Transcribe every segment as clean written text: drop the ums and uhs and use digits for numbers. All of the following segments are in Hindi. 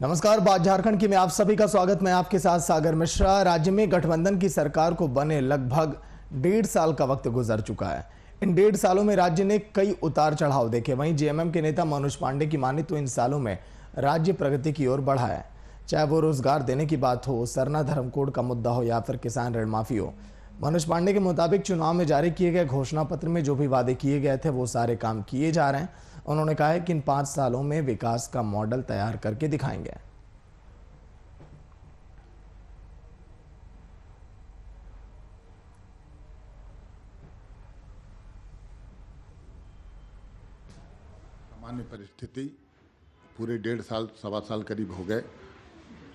नमस्कार, बात झारखंड की में आप सभी का स्वागत। मैं आपके साथ सागर मिश्रा। राज्य में गठबंधन की सरकार को बने लगभग 1.5 साल का वक्त गुजर चुका है। इन 1.5 सालों में राज्य ने कई उतार चढ़ाव देखे। वहीं जेएमएम के नेता मनोज पांडे की माने तो इन सालों में राज्य प्रगति की ओर बढ़ा है। चाहे वो रोजगार देने की बात हो, सरना धर्म कोड का मुद्दा हो या फिर किसान ऋण माफी हो। मनोज पांडे के मुताबिक चुनाव में जारी किए गए घोषणा पत्र में जो भी वादे किए गए थे वो सारे काम किए जा रहे हैं। उन्होंने कहा है कि इन 5 सालों में विकास का मॉडल तैयार करके दिखाएंगे। सामान्य परिस्थिति पूरे 1.5 साल सवा साल करीब हो गए।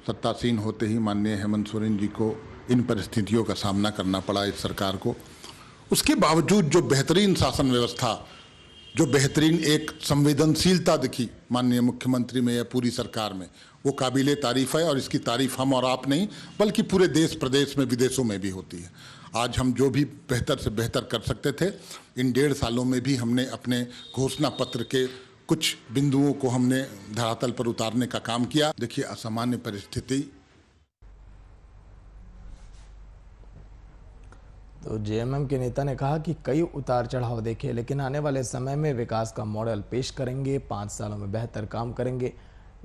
सत्तासीन होते ही माननीय हेमंत सोरेन जी को इन परिस्थितियों का सामना करना पड़ा इस सरकार को। उसके बावजूद जो बेहतरीन शासन व्यवस्था, जो बेहतरीन एक संवेदनशीलता दिखी माननीय मुख्यमंत्री में या पूरी सरकार में, वो काबिले तारीफ है। और इसकी तारीफ हम और आप नहीं बल्कि पूरे देश प्रदेश में विदेशों में भी होती है। आज हम जो भी बेहतर से बेहतर कर सकते थे, इन 1.5 सालों में भी हमने अपने घोषणा पत्र के कुछ बिंदुओं को हमने धरातल पर उतारने का काम किया। देखिए, असामान्य परिस्थिति तो जेएमएम के नेता ने कहा कि कई उतार चढ़ाव देखे, लेकिन आने वाले समय में विकास का मॉडल पेश करेंगे। 5 सालों में बेहतर काम करेंगे।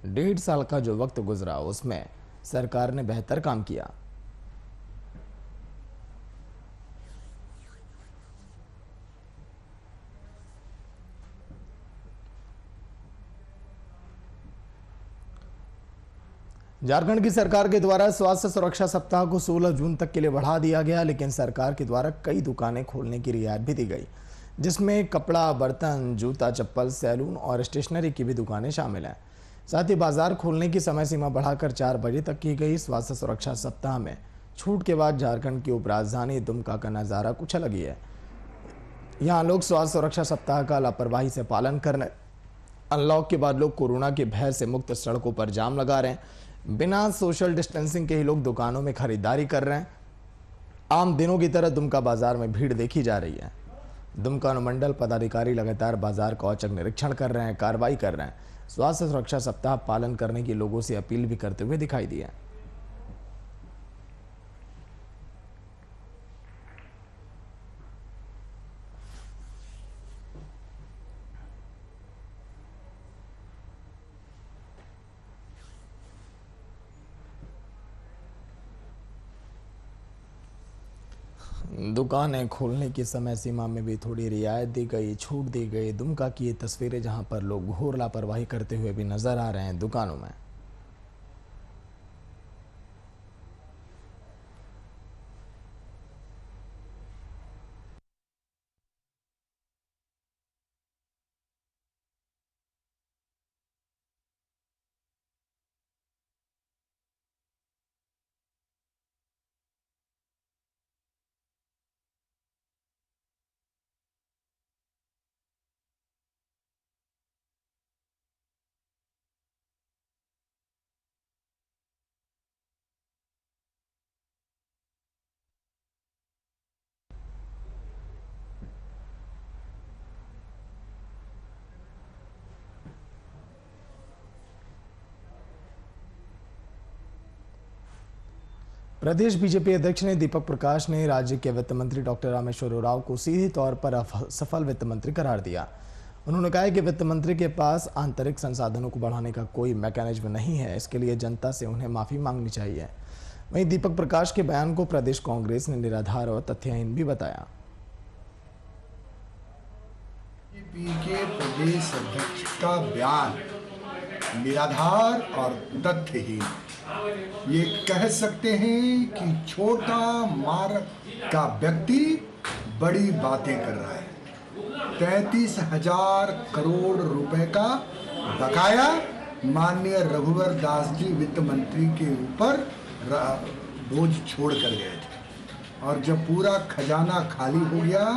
1.5 साल का जो वक्त गुजरा उसमें सरकार ने बेहतर काम किया। झारखंड की सरकार के द्वारा स्वास्थ्य सुरक्षा सप्ताह को 16 जून तक के लिए बढ़ा दिया गया, लेकिन सरकार के द्वारा कई दुकानें खोलने की रियायत भी दी गई, जिसमें कपड़ा, बर्तन, जूता, चप्पल, सैलून और स्टेशनरी की भी दुकानें शामिल हैं। साथ ही बाजार खोलने की समय सीमा बढ़ाकर 4 बजे तक की गई। स्वास्थ्य सुरक्षा सप्ताह में छूट के बाद झारखंड की उपराजधानी दुमका का नज़ारा कुछ अलग ही है। यहाँ लोग स्वास्थ्य सुरक्षा सप्ताह का लापरवाही से पालन कर रहे हैं। अनलॉक के बाद लोग कोरोना के भय से मुक्त सड़कों पर जाम लगा रहे हैं। बिना सोशल डिस्टेंसिंग के ही लोग दुकानों में खरीदारी कर रहे हैं। आम दिनों की तरह दुमका बाजार में भीड़ देखी जा रही है। दुमका अनुमंडल पदाधिकारी लगातार बाजार का औचक निरीक्षण कर रहे हैं, कार्रवाई कर रहे हैं। स्वास्थ्य सुरक्षा सप्ताह पालन करने की लोगों से अपील भी करते हुए दिखाई दिए। दुकानें खोलने की समय सीमा में भी थोड़ी रियायत दी गई, छूट दी गई। दुमका की ये तस्वीरें जहां पर लोग घोर लापरवाही करते हुए भी नजर आ रहे हैं दुकानों में। प्रदेश बीजेपी अध्यक्ष ने दीपक प्रकाश ने राज्य के वित्त मंत्री डॉक्टर रामेश्वर उरांव को सीधे तौर पर सफल वित्त मंत्री करार दिया। उन्होंने कहा कि वित्त मंत्री के पास आंतरिक संसाधनों को बढ़ाने का कोई मैकेनिज्म नहीं है। इसके लिए जनता से उन्हें माफी मांगनी चाहिए। वहीं दीपक प्रकाश के बयान को प्रदेश कांग्रेस ने निराधार और तथ्यहीन भी बताया। बीजेपी के प्रदेश अध्यक्ष का बयान निराधार और तथ्यहीन, ये कह सकते हैं कि छोटा मार्ग का व्यक्ति बड़ी बातें कर रहा है। 33,000 करोड़ रुपए का बकाया माननीय रघुवर दास जी वित्त मंत्री के ऊपर बोझ छोड़ कर गए थे, और जब पूरा खजाना खाली हो गया,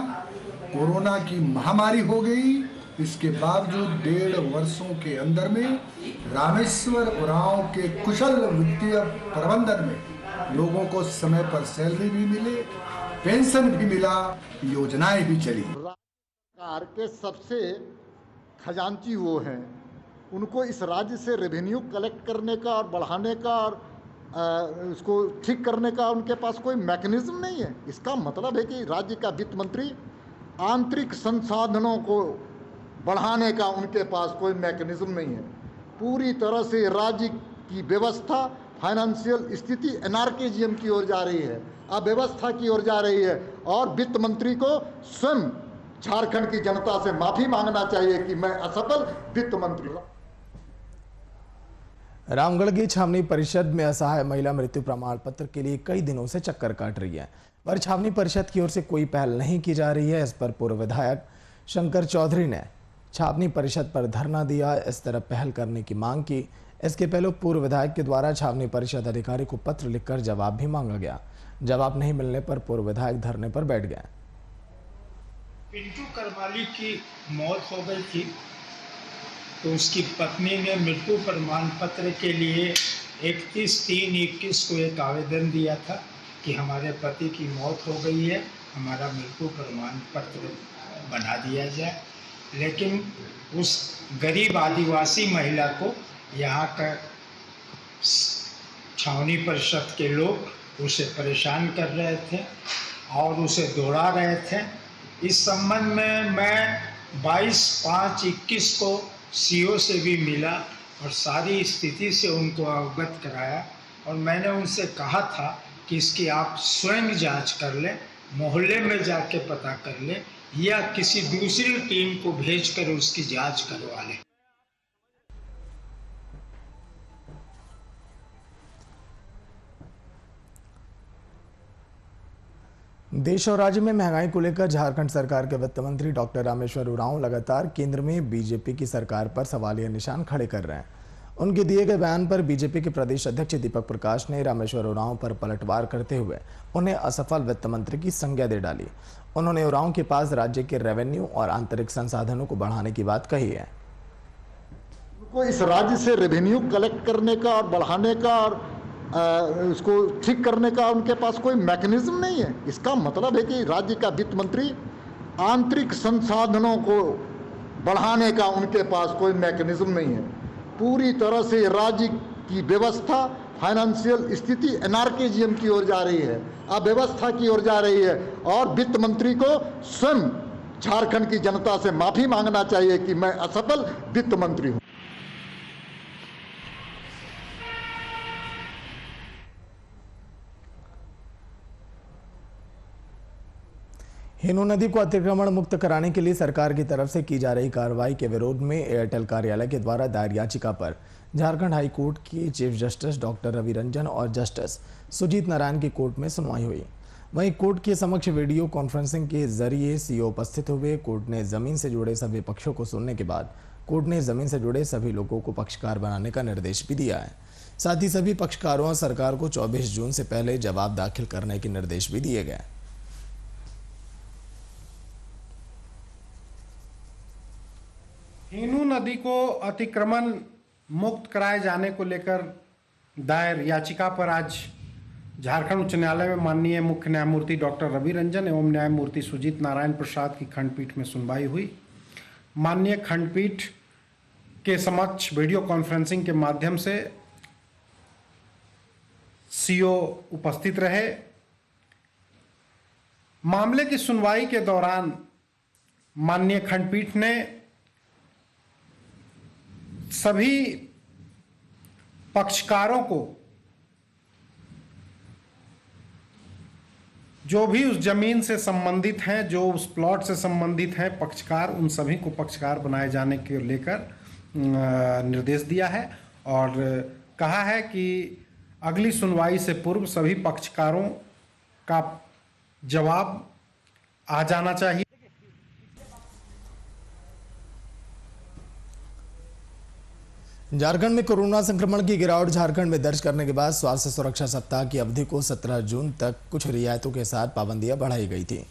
कोरोना की महामारी हो गई, इसके बावजूद 1.5 वर्षों के अंदर में रामेश्वर उरांव के कुशल वित्तीय प्रबंधन में लोगों को समय पर सैलरी भी मिले, पेंशन भी मिला, योजनाएं भी चली। सरकार के सबसे खजांची वो हैं उनको इस राज्य से रेवेन्यू कलेक्ट करने का और बढ़ाने का और उसको ठीक करने का उनके पास कोई मैकेनिज्म नहीं है। इसका मतलब है कि राज्य का वित्त मंत्री आंतरिक संसाधनों को बढ़ाने का उनके पास कोई मैकेनिज्म नहीं है। पूरी तरह से राज्य की व्यवस्था, फाइनेंशियल स्थिति एनार्किज्म की ओर जा रही है, अव्यवस्था की ओर जा रही है। और वित्त मंत्री को स्वयं झारखंड की जनता से माफी मांगना चाहिए कि मैं असफल वित्त मंत्री हूं। रामगढ़ की छावनी परिषद में असहाय महिला मृत्यु प्रमाण पत्र के लिए कई दिनों से चक्कर काट रही है, पर छावनी परिषद की ओर से कोई पहल नहीं की जा रही है। इस पर पूर्व विधायक शंकर चौधरी ने छावनी परिषद पर धरना दिया, इस तरह पहल करने की मांग की। इसके पहले पूर्व विधायक के द्वारा छावनी परिषद अधिकारी को पत्र लिखकर जवाब भी मांगा गया। जवाब नहीं मिलने पर पूर्व विधायक धरने पर बैठ गए। पिंटू करमाली की मौत हो गई थी तो उसकी पत्नी ने मृत्यु प्रमाण पत्र के लिए 31/3/21 को एक आवेदन दिया था कि हमारे पति की मौत हो गई है, हमारा मृत्यु प्रमाण पत्र बना दिया जाए। लेकिन उस गरीब आदिवासी महिला को यहाँ का छावनी परिषद के लोग उसे परेशान कर रहे थे और उसे दौड़ा रहे थे। इस संबंध में मैं 22/5/21 को सीओ से भी मिला और सारी स्थिति से उनको अवगत कराया और मैंने उनसे कहा था कि इसकी आप स्वयं जांच कर लें, मोहल्ले में जाके पता कर लें या किसी दूसरी टीम को भेजकर उसकी जांच करवा लें। देश और राज्य में महंगाई को लेकर झारखंड सरकार के वित्त मंत्री डॉक्टर रामेश्वर उरांव लगातार केंद्र में बीजेपी की सरकार पर सवालिया निशान खड़े कर रहे हैं। उनके दिए गए बयान पर बीजेपी के प्रदेश अध्यक्ष दीपक प्रकाश ने रामेश्वर उरांव पर पलटवार करते हुए उन्हें असफल वित्त मंत्री की संज्ञा दे डाली। उन्होंने उरांव के पास राज्य के रेवेन्यू और आंतरिक संसाधनों को बढ़ाने की बात कही है। उनको इस राज्य से रेवेन्यू कलेक्ट करने का और बढ़ाने का और उसको ठीक करने का उनके पास कोई मैकेनिज्म नहीं है। इसका मतलब है कि राज्य का वित्त मंत्री आंतरिक संसाधनों को बढ़ाने का उनके पास कोई मैकेनिज्म नहीं है। पूरी तरह से राज्य की व्यवस्था, फाइनेंशियल स्थिति एनार्किज्म की ओर जा रही है, अव्यवस्था की ओर जा रही है। और वित्त मंत्री को स्वयं झारखंड की जनता से माफी मांगना चाहिए कि मैं असफल वित्त मंत्री हूं। हिनू नदी को अतिक्रमण मुक्त कराने के लिए सरकार की तरफ से की जा रही कार्रवाई के विरोध में एयरटेल कार्यालय के द्वारा दायर याचिका पर झारखंड हाई कोर्ट के chief justice doctor Ravi Ranjan और जस्टिस सुजीत नारायण की कोर्ट में सुनवाई हुई। वहीं कोर्ट के समक्ष वीडियो कॉन्फ्रेंसिंग के जरिए सीओ उपस्थित हुए। कोर्ट ने जमीन से जुड़े सभी पक्षों को सुनने के बाद कोर्ट ने जमीन से जुड़े सभी लोगों को पक्षकार बनाने का निर्देश भी दिया है। साथ ही सभी पक्षकारों और सरकार को 24 जून से पहले जवाब दाखिल करने के निर्देश भी दिए गए। हिनू नदी को अतिक्रमण मुक्त कराए जाने को लेकर दायर याचिका पर आज झारखंड उच्च न्यायालय में माननीय मुख्य न्यायमूर्ति डॉक्टर रवि रंजन एवं न्यायमूर्ति सुजीत नारायण प्रसाद की खंडपीठ में सुनवाई हुई। माननीय खंडपीठ के समक्ष वीडियो कॉन्फ्रेंसिंग के माध्यम से सीओ उपस्थित रहे। मामले की सुनवाई के दौरान माननीय खंडपीठ ने सभी पक्षकारों को जो भी उस जमीन से संबंधित हैं, जो उस प्लॉट से संबंधित हैं पक्षकार, उन सभी को पक्षकार बनाए जाने के लेकर निर्देश दिया है और कहा है कि अगली सुनवाई से पूर्व सभी पक्षकारों का जवाब आ जाना चाहिए। झारखंड में कोरोना संक्रमण की गिरावट झारखंड में दर्ज करने के बाद स्वास्थ्य सुरक्षा सप्ताह की अवधि को 17 जून तक कुछ रियायतों के साथ पाबंदियां बढ़ाई गई थी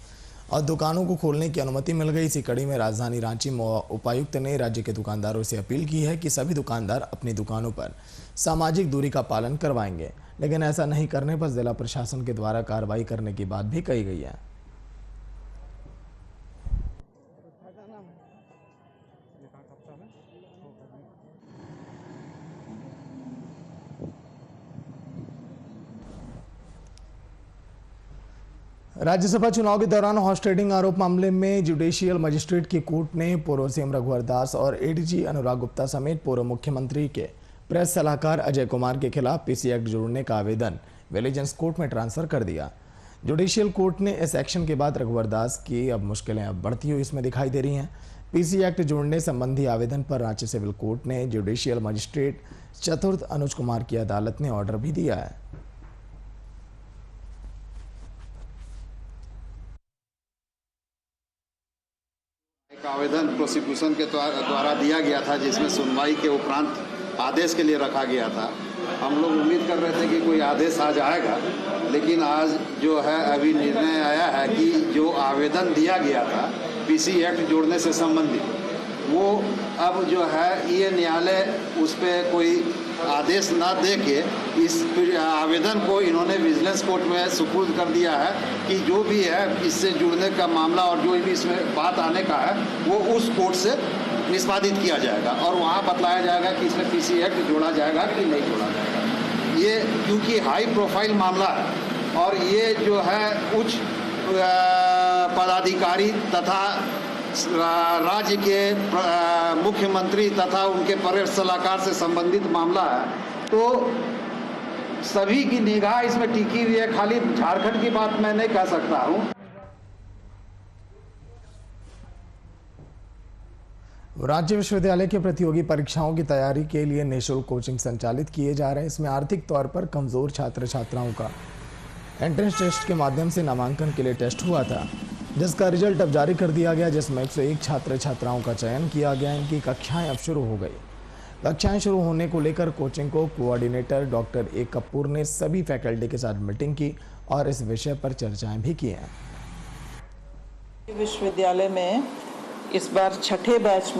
और दुकानों को खोलने की अनुमति मिल गई। इसी कड़ी में राजधानी रांची उपायुक्त ने राज्य के दुकानदारों से अपील की है कि सभी दुकानदार अपनी दुकानों पर सामाजिक दूरी का पालन करवाएंगे, लेकिन ऐसा नहीं करने पर जिला प्रशासन के द्वारा कार्रवाई करने की बात भी कही गई है। राज्यसभा चुनाव के दौरान हॉर्स ट्रेडिंग आरोप मामले में जुडिशियल मजिस्ट्रेट की कोर्ट ने पूर्व सीएम रघुवर दास और एडीजी अनुराग गुप्ता समेत पूर्व मुख्यमंत्री के प्रेस सलाहकार अजय कुमार के खिलाफ पीसी एक्ट जोड़ने का आवेदन विजिलेंस कोर्ट में ट्रांसफर कर दिया। जुडिशियल कोर्ट ने इस एक्शन के बाद रघुवर दास की अब मुश्किलें अब बढ़ती हुई इसमें दिखाई दे रही हैं। पीसी एक्ट जोड़ने संबंधी आवेदन पर रांची सिविल कोर्ट ने जुडिशियल मजिस्ट्रेट चतुर्थ अनुज कुमार की अदालत ने ऑर्डर भी दिया है। एक आवेदन प्रोसिक्यूशन के द्वारा दिया गया था जिसमें सुनवाई के उपरांत आदेश के लिए रखा गया था। हम लोग उम्मीद कर रहे थे कि कोई आदेश आज आएगा, लेकिन आज जो है अभी निर्णय आया है कि जो आवेदन दिया गया था पीसी एक्ट जोड़ने से संबंधित, वो अब जो है ये न्यायालय उस पर कोई आदेश ना दे के इस आवेदन को इन्होंने विजिलेंस कोर्ट में सुपुर्द कर दिया है कि जो भी है इससे जुड़ने का मामला और जो भी इसमें बात आने का है वो उस कोर्ट से निष्पादित किया जाएगा और वहाँ बतलाया जाएगा कि इसमें पीसी एक्ट जोड़ा जाएगा कि नहीं जोड़ा जाएगा। ये क्योंकि हाई प्रोफाइल मामला है और ये जो है उच्च पदाधिकारी तथा राज्य के मुख्यमंत्री तथा उनके प्रेस सलाहकार से संबंधित मामला है, तो सभी की निगाह इसमें टिकी हुई है। खाली झारखंड की बात मैं नहीं कह सकता हूं। राज्य विश्वविद्यालय के प्रतियोगी परीक्षाओं की तैयारी के लिए निःशुल्क कोचिंग संचालित किए जा रहे हैं। इसमें आर्थिक तौर पर कमजोर छात्र छात्राओं का एंट्रेंस टेस्ट के माध्यम से नामांकन के लिए टेस्ट हुआ था, जिसका रिजल्ट अब जारी कर दिया गया, जिसमें 101 छात्र छात्राओं का चयन किया गया। इनकी कक्षाएं अब शुरू हो गई। कक्षाएं शुरू होने को लेकर कोचिंग को कोऑर्डिनेटर डॉक्टर ए कपूर ने सभी फैकल्टी के साथ मीटिंग की और इस विषय पर चर्चाएं भी की हैं। विश्वविद्यालय में इस बार छठे बैच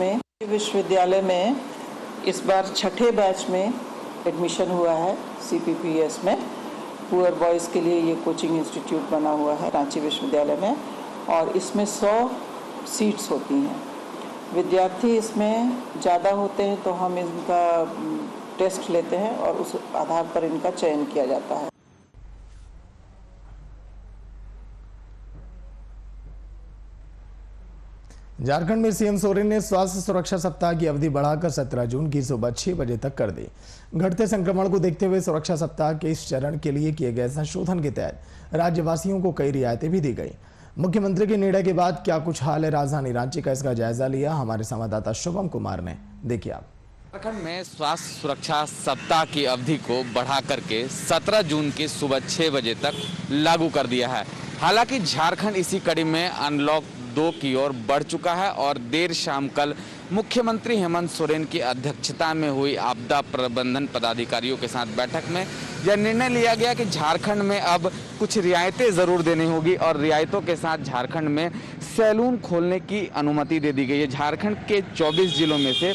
में एडमिशन हुआ है CPPS में। पुअर बॉयज़ के लिए ये कोचिंग इंस्टीट्यूट बना हुआ है रांची विश्वविद्यालय में और इसमें 100 सीट्स होती हैं। विद्यार्थी इसमें ज़्यादा होते हैं तो हम इनका टेस्ट लेते हैं और उस आधार पर इनका चयन किया जाता है। झारखंड में सीएम सोरेन ने स्वास्थ्य सुरक्षा सप्ताह की अवधि बढ़ाकर 17 जून की सुबह 6 बजे तक कर दी। घटते संक्रमण को देखते हुए सुरक्षा सप्ताह के इस चरण के लिए किए गए संशोधन के तहत राज्यवासियों को कई रियायतें भी दी गई। मुख्यमंत्री के निर्णय के बाद क्या कुछ हाल है राजधानी रांची का, इसका जायजा लिया हमारे संवाददाता शुभम कुमार ने। देखिए आप। झारखंड में स्वास्थ्य सुरक्षा सप्ताह की अवधि को बढ़ा करके 17 जून की सुबह 6 बजे तक लागू कर दिया है। हालांकि झारखंड इसी कड़ी में अनलॉक 2 की ओर बढ़ चुका है और देर शाम कल मुख्यमंत्री हेमंत सोरेन की अध्यक्षता में हुई आपदा प्रबंधन पदाधिकारियों के साथ बैठक में यह निर्णय लिया गया कि झारखंड में अब कुछ रियायतें ज़रूर देनी होगी और रियायतों के साथ झारखंड में सैलून खोलने की अनुमति दे दी गई है। झारखंड के 24 जिलों में से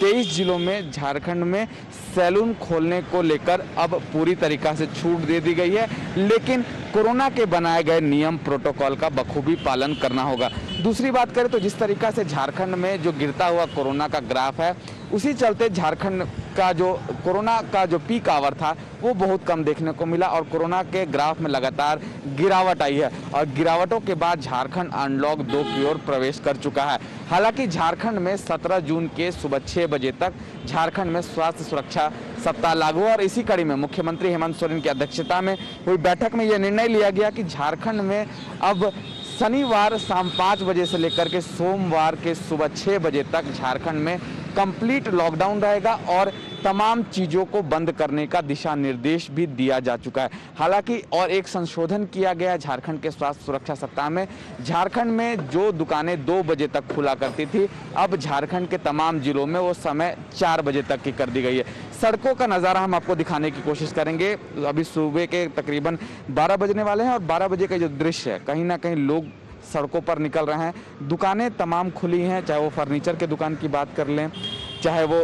23 जिलों में झारखंड में सैलून खोलने को लेकर अब पूरी तरीक़ा से छूट दे दी गई है, लेकिन कोरोना के बनाए गए नियम प्रोटोकॉल का बखूबी पालन करना होगा। दूसरी बात करें तो जिस तरीक़ा से झारखंड में जो गिरता हुआ कोरोना का ग्राफ है, उसी चलते झारखंड का जो कोरोना का जो पीक आवर था वो बहुत कम देखने को मिला और कोरोना के ग्राफ में लगातार गिरावट आई है और गिरावटों के बाद झारखंड अनलॉक 2 की ओर प्रवेश कर चुका है। हालांकि झारखंड में 17 जून के सुबह 6 बजे तक झारखंड में स्वास्थ्य सुरक्षा सप्ताह लागू और इसी कड़ी में मुख्यमंत्री हेमंत सोरेन की अध्यक्षता में हुई बैठक में यह निर्णय लिया गया कि झारखंड में अब शनिवार शाम 5 बजे से लेकर के सोमवार के सुबह 6 बजे तक झारखंड में कंप्लीट लॉकडाउन रहेगा और तमाम चीज़ों को बंद करने का दिशा निर्देश भी दिया जा चुका है। हालांकि और एक संशोधन किया गया झारखंड के स्वास्थ्य सुरक्षा सप्ताह में। झारखंड में जो दुकानें 2 बजे तक खुला करती थी, अब झारखंड के तमाम जिलों में वो समय 4 बजे तक की कर दी गई है। सड़कों का नज़ारा हम आपको दिखाने की कोशिश करेंगे। अभी सुबह के तकरीबन 12 बजने वाले हैं और 12 बजे का जो दृश्य है, कहीं ना कहीं लोग सड़कों पर निकल रहे हैं। दुकानें तमाम खुली हैं, चाहे वो फर्नीचर के दुकान की बात कर लें, चाहे वो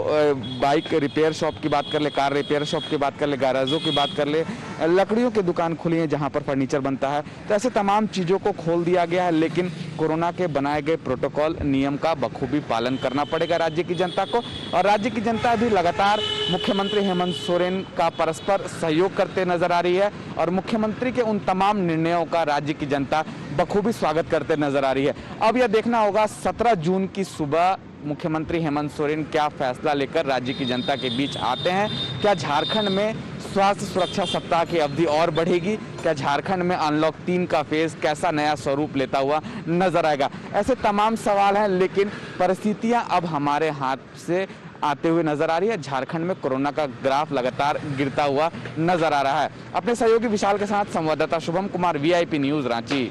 बाइक रिपेयर शॉप की बात कर ले, कार रिपेयर शॉप की बात कर ले, गैराजों की बात कर ले, लकड़ियों की दुकान खुली है जहां पर फर्नीचर बनता है। तो ऐसे तमाम चीज़ों को खोल दिया गया है, लेकिन कोरोना के बनाए गए प्रोटोकॉल नियम का बखूबी पालन करना पड़ेगा राज्य की जनता को। और राज्य की जनता भी लगातार मुख्यमंत्री हेमंत सोरेन का परस्पर सहयोग करते नजर आ रही है और मुख्यमंत्री के उन तमाम निर्णयों का राज्य की जनता बखूबी स्वागत करते नजर आ रही है। अब यह देखना होगा 17 जून की सुबह मुख्यमंत्री हेमंत सोरेन क्या फैसला लेकर राज्य की जनता के बीच आते हैं। क्या झारखंड में स्वास्थ्य सुरक्षा सप्ताह की अवधि और बढ़ेगी? क्या झारखंड में अनलॉक 3 का फेज कैसा नया स्वरूप लेता हुआ नजर आएगा? ऐसे तमाम सवाल हैं, लेकिन परिस्थितियां अब हमारे हाथ से आते हुए नजर आ रही है। झारखंड में कोरोना का ग्राफ लगातार गिरता हुआ नजर आ रहा है। अपने सहयोगी विशाल के साथ संवाददाता शुभम कुमार, VIP न्यूज, रांची।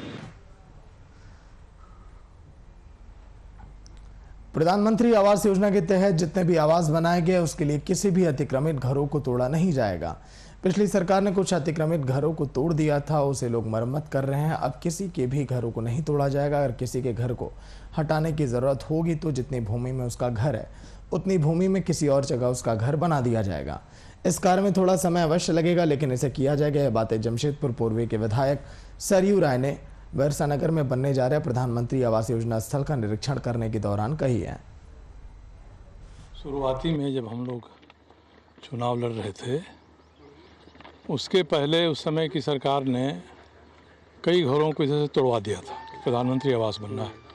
प्रधानमंत्री आवास योजना के तहत जितने भी आवास बनाए गए उसके लिए किसी भी अतिक्रमित घरों को तोड़ा नहीं जाएगा। पिछली सरकार ने कुछ अतिक्रमित घरों को तोड़ दिया था, उसे लोग मरम्मत कर रहे हैं। अब किसी के भी घरों को नहीं तोड़ा जाएगा। अगर किसी के घर को हटाने की जरूरत होगी तो जितनी भूमि में उसका घर है उतनी भूमि में किसी और जगह उसका घर बना दिया जाएगा। इस कार्य में थोड़ा समय अवश्य लगेगा, लेकिन इसे किया जाएगा। यह बातें जमशेदपुर पूर्वी के विधायक सरयू राय ने वैरसानगर में बनने जा रहे प्रधानमंत्री आवास योजना स्थल का निरीक्षण करने के दौरान कही है। शुरुआती में जब हम लोग चुनाव लड़ रहे थे, उसके पहले उस समय की सरकार ने कई घरों को इसे तोड़वा दिया था कि प्रधानमंत्री आवास बनना है।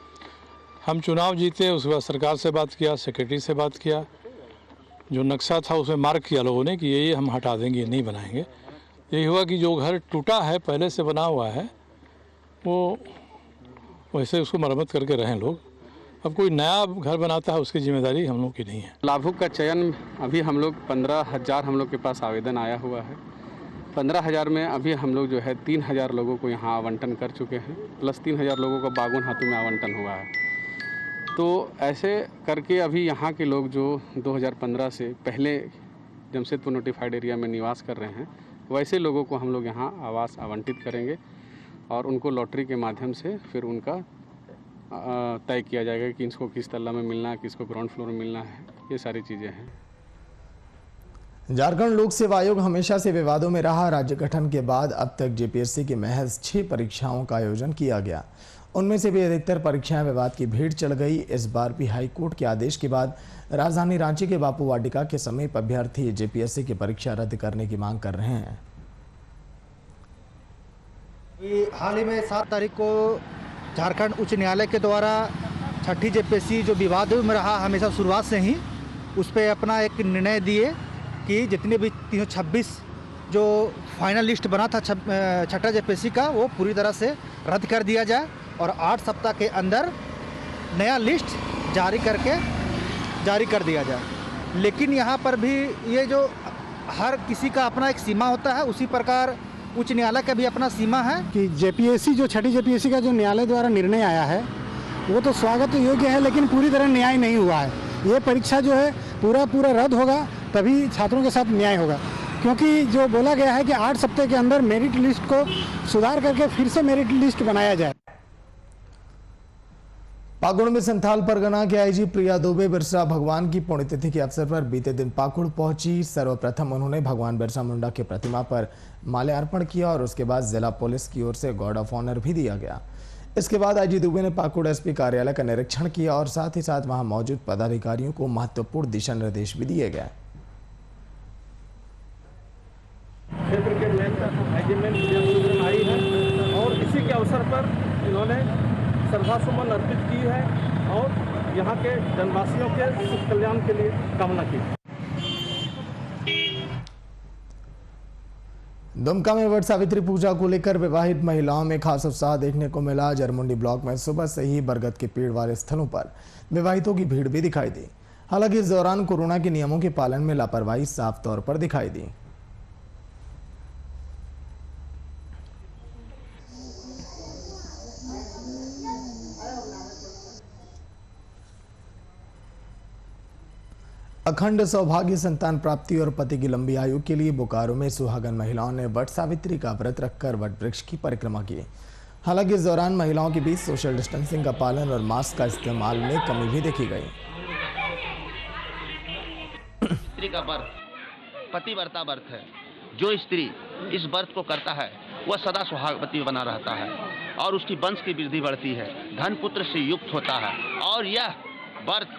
हम चुनाव जीते, उसके बाद सरकार से बात किया, सेक्रेटरी से बात किया, जो नक्शा था उसमें मार्क किया लोगों ने कि ये हम हटा देंगे, ये नहीं बनाएंगे। यही हुआ कि जो घर टूटा है, पहले से बना हुआ है, वो वैसे उसको मरम्मत करके रहें लोग। अब कोई नया घर बनाता है उसकी जिम्मेदारी हम लोग की नहीं है। लाभुक का चयन अभी हम लोग 15,000 हम लोग के पास आवेदन आया हुआ है। 15,000 में अभी हम लोग जो है 3,000 लोगों को यहाँ आवंटन कर चुके हैं, प्लस 3,000 लोगों को बागुन हाथों में आवंटन हुआ है। तो ऐसे करके अभी यहाँ के लोग जो 2015 से पहले जमशेदपुर नोटिफाइड एरिया में निवास कर रहे हैं, वैसे लोगों को हम लोग यहाँ आवास आवंटित करेंगे और उनको लॉटरी के माध्यम से फिर उनका तय किया जाएगा कि इसको किस तल्ला में मिलना है, किसको ग्राउंड फ्लोर में मिलना है। ये सारी चीज़ें हैं। झारखंड लोक सेवा आयोग हमेशा से विवादों में रहा। राज्य गठन के बाद अब तक JPSC की महज 6 परीक्षाओं का आयोजन किया गया। उनमें से भी अधिकतर परीक्षाएं विवाद की भीड़ चढ़ गई। इस बार भी हाईकोर्ट के आदेश के बाद राजधानी रांची के बापू वाटिका के समीप अभ्यर्थी JPSC की परीक्षा रद्द करने की मांग कर रहे हैं। हाल ही में 7 तारीख को झारखंड उच्च न्यायालय के द्वारा 6ठी JPSC जो विवाद में रहा हमेशा शुरुआत से ही, उस पर अपना एक निर्णय दिए कि जितने भी 326 जो फाइनल लिस्ट बना था 6ठा JPSC का, वो पूरी तरह से रद्द कर दिया जाए और 8 सप्ताह के अंदर नया लिस्ट जारी कर दिया जाए। लेकिन यहाँ पर भी ये जो हर किसी का अपना एक सीमा होता है, उसी प्रकार उच्च न्यायालय का भी अपना सीमा है कि JPSC जो 6ठी JPSC का जो न्यायालय द्वारा निर्णय आया है वो तो स्वागत योग्य है, लेकिन पूरी तरह न्याय नहीं हुआ है। ये परीक्षा जो है पूरा रद्द होगा, तभी छात्रों के साथ न्याय होगा। क्योंकि जो बोला गया है कि 8 सप्ताह के अंदर मेरिट लिस्ट को सुधार करके फिर से मेरिट लिस्ट बनाया जाए। पाकुड़ में संथाल परगना के IG प्रिया दुबे बिरसा भगवान की पुण्यतिथि के अवसर पर बीते दिन पाकुड़ पहुंची। सर्वप्रथम उन्होंने भगवान बिरसा मुंडा की प्रतिमा पर माल्यार्पण किया और उसके बाद जिला पुलिस की ओर से गार्ड ऑफ ऑनर भी दिया गया। इसके बाद IG दुबे ने पाकुड़ SP कार्यालय का निरीक्षण किया और साथ ही साथ वहां मौजूद पदाधिकारियों को महत्वपूर्ण दिशा निर्देश भी दिए गए। क्षेत्र के मेन आई है और इसी के अवसर पर इन्होंने श्रद्धासुमन अर्पित की है और यहाँ के जनवासियों के सुख कल्याण के लिए कामना की। दुमका में वट सावित्री पूजा को लेकर विवाहित महिलाओं में खास उत्साह देखने को मिला। जरमुंडी ब्लॉक में सुबह से ही बरगद के पेड़ वाले स्थलों पर विवाहितों की भीड़ भी दिखाई दी। हालांकि इस दौरान कोरोना के नियमों के पालन में लापरवाही साफ तौर पर दिखाई दी। अखंड सौभाग्य, संतान प्राप्ति और पति की लंबी आयु के लिए बोकारो में सुहागन महिलाओं ने वट सावित्री का व्रत रखकर वट वृक्ष की परिक्रमा की। हालांकि इस दौरान महिलाओं के बीच सोशल डिस्टेंसिंग का पालन और मास्क का इस्तेमाल में कमी भी देखी गई। स्त्री का व्रत पतिव्रता व्रत है। जो स्त्री इस व्रत को करता है वह सदा सुहागवती बना रहता है और उसकी वंश की वृद्धि बढ़ती है, धन पुत्र से युक्त होता है। और यह व्रत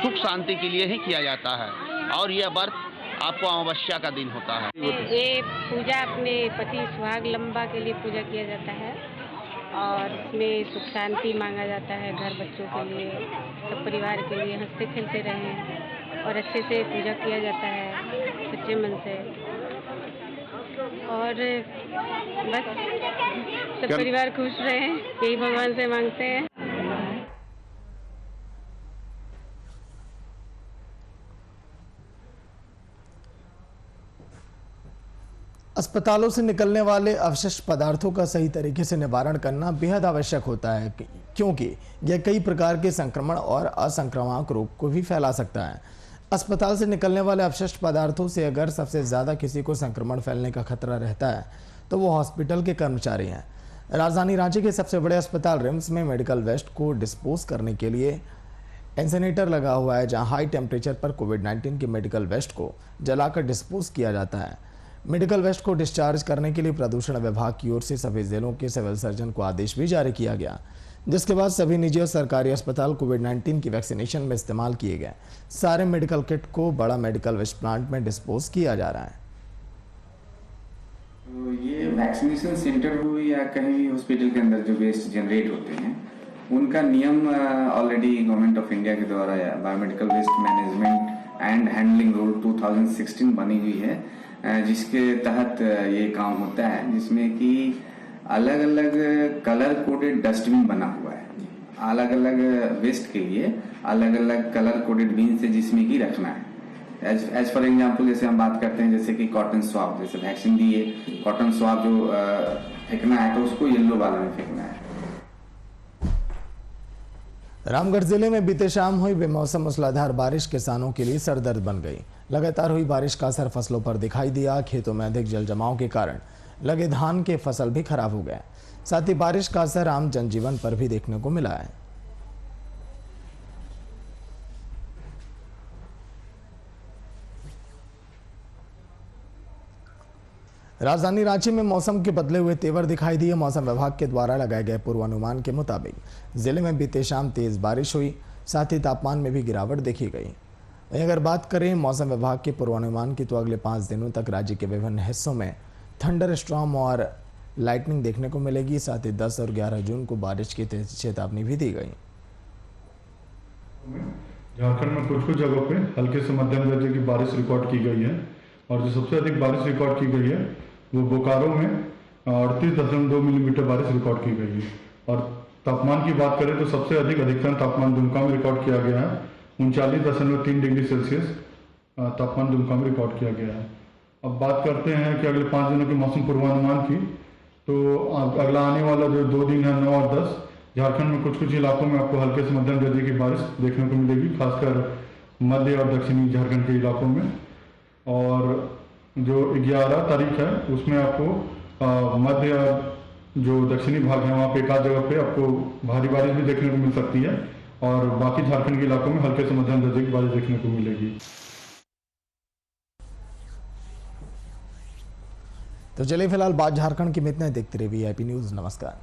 सुख शांति के लिए ही किया जाता है और यह व्रत आपको अमावस्या का दिन होता है। ये पूजा अपने पति सुहाग लंबा के लिए पूजा किया जाता है और इसमें सुख शांति मांगा जाता है, घर बच्चों के लिए, सब परिवार के लिए हंसते खेलते रहें और अच्छे से पूजा किया जाता है सच्चे मन से। और बस सब परिवार खुश रहें, यही भगवान से मांगते हैं। अस्पतालों से निकलने वाले अवशिष्ट पदार्थों का सही तरीके से निवारण करना बेहद आवश्यक होता है, क्योंकि यह कई प्रकार के संक्रमण और असंक्रामक रोग को भी फैला सकता है। अस्पताल से निकलने वाले अवशिष्ट पदार्थों से अगर सबसे ज़्यादा किसी को संक्रमण फैलने का खतरा रहता है तो वो हॉस्पिटल के कर्मचारी हैं। राजधानी रांची के सबसे बड़े अस्पताल रिम्स में मेडिकल वेस्ट को डिस्पोज करने के लिए इंसिनेटर लगा हुआ है, जहां हाई टेम्परेचर पर कोविड-19 के मेडिकल वेस्ट को जलाकर डिस्पोज किया जाता है। मेडिकल वेस्ट को डिस्चार्ज करने के लिए प्रदूषण विभाग की ओर से सभी जिलों के सिविल सर्जन को आदेश भी जारी किया गया, जिसके बाद सभी निजी और सरकारी अस्पताल कोविड-19 की वैक्सीनेशन में इस्तेमाल किए गए सारे मेडिकल किट को बड़ा मेडिकल वेस्ट प्लांट में डिस्पोज किया जा रहा है। तो ये वैक्सीनेशन सेंटर हो या कहीं भी हॉस्पिटल के अंदर जो वेस्ट जनरेट होते हैं, उनका नियम ऑलरेडी गवर्नमेंट ऑफ इंडिया के द्वारा biomedical waste management and handling rule 2016 बनी हुई है, जिसके तहत ये काम होता है, जिसमें कि अलग अलग कलर कोडेड डस्टबिन बना हुआ है, अलग अलग वेस्ट के लिए अलग अलग कलर कोडेड बिन से जिसमें कि रखना है। एज फॉर एग्जाम्पल जैसे हम बात करते हैं, जैसे कि कॉटन स्वाब, जैसे वैक्सीन दिए, कॉटन स्वाब जो फेंकना है तो उसको येलो वाला में फेंकना है। रामगढ़ जिले में बीते शाम हुई बेमौसम मूसलाधार बारिश किसानों के लिए सरदर्द बन गई। लगातार हुई बारिश का असर फसलों पर दिखाई दिया। खेतों में अधिक जल जमाव के कारण लगे धान के फसल भी खराब हो गए। साथ ही बारिश का असर आम जनजीवन पर भी देखने को मिला है। राजधानी रांची में मौसम के बदले हुए तेवर दिखाई दिए। मौसम विभाग के द्वारा लगाए गए पूर्वानुमान के मुताबिक जिले में बीते शाम तेज बारिश हुई, साथ ही तापमान में भी गिरावट देखी गई। वहीं अगर बात करें मौसम विभाग के पूर्वानुमान की, तो अगले 5 दिनों तक राज्य के विभिन्न हिस्सों में थंडर स्टॉर्म और लाइटनिंग देखने को मिलेगी। साथ ही 10 और 11 जून को बारिश की चेतावनी भी दी गई। झारखंड में कुछ जगहों पे हल्के से मध्यम दर्जे की बारिश रिकॉर्ड की गई है और जो सबसे अधिक बारिश रिकॉर्ड की गई है वो बोकारो में 38.2 मिलीमीटर बारिश रिकॉर्ड की गई है। और तापमान की बात करें तो सबसे अधिक अधिकतम तापमान दुमका में रिकॉर्ड किया गया है, 39.3 डिग्री सेल्सियस तापमान दुमका में रिकॉर्ड किया गया है। अब बात करते हैं कि अगले 5 दिनों के मौसम पूर्वानुमान की, तो अगला आने वाला जो 2 दिन है 9 और 10, झारखंड में कुछ इलाकों में आपको हल्के से मध्यम दर्जे की बारिश देखने को मिलेगी, खासकर मध्य और दक्षिणी झारखंड के इलाकों में। और जो 11 तारीख है उसमें आपको मध्य और जो दक्षिणी भाग है वहाँ पे एक आध जगह पे आपको भारी बारिश भी देखने को मिल सकती है और बाकी झारखंड के इलाकों में हल्के से मध्यम दर्जे की बारिश देखने को मिलेगी। तो चलिए फिलहाल बात झारखंड की में इतना ही। देखते रहिए VIP न्यूज़। नमस्कार।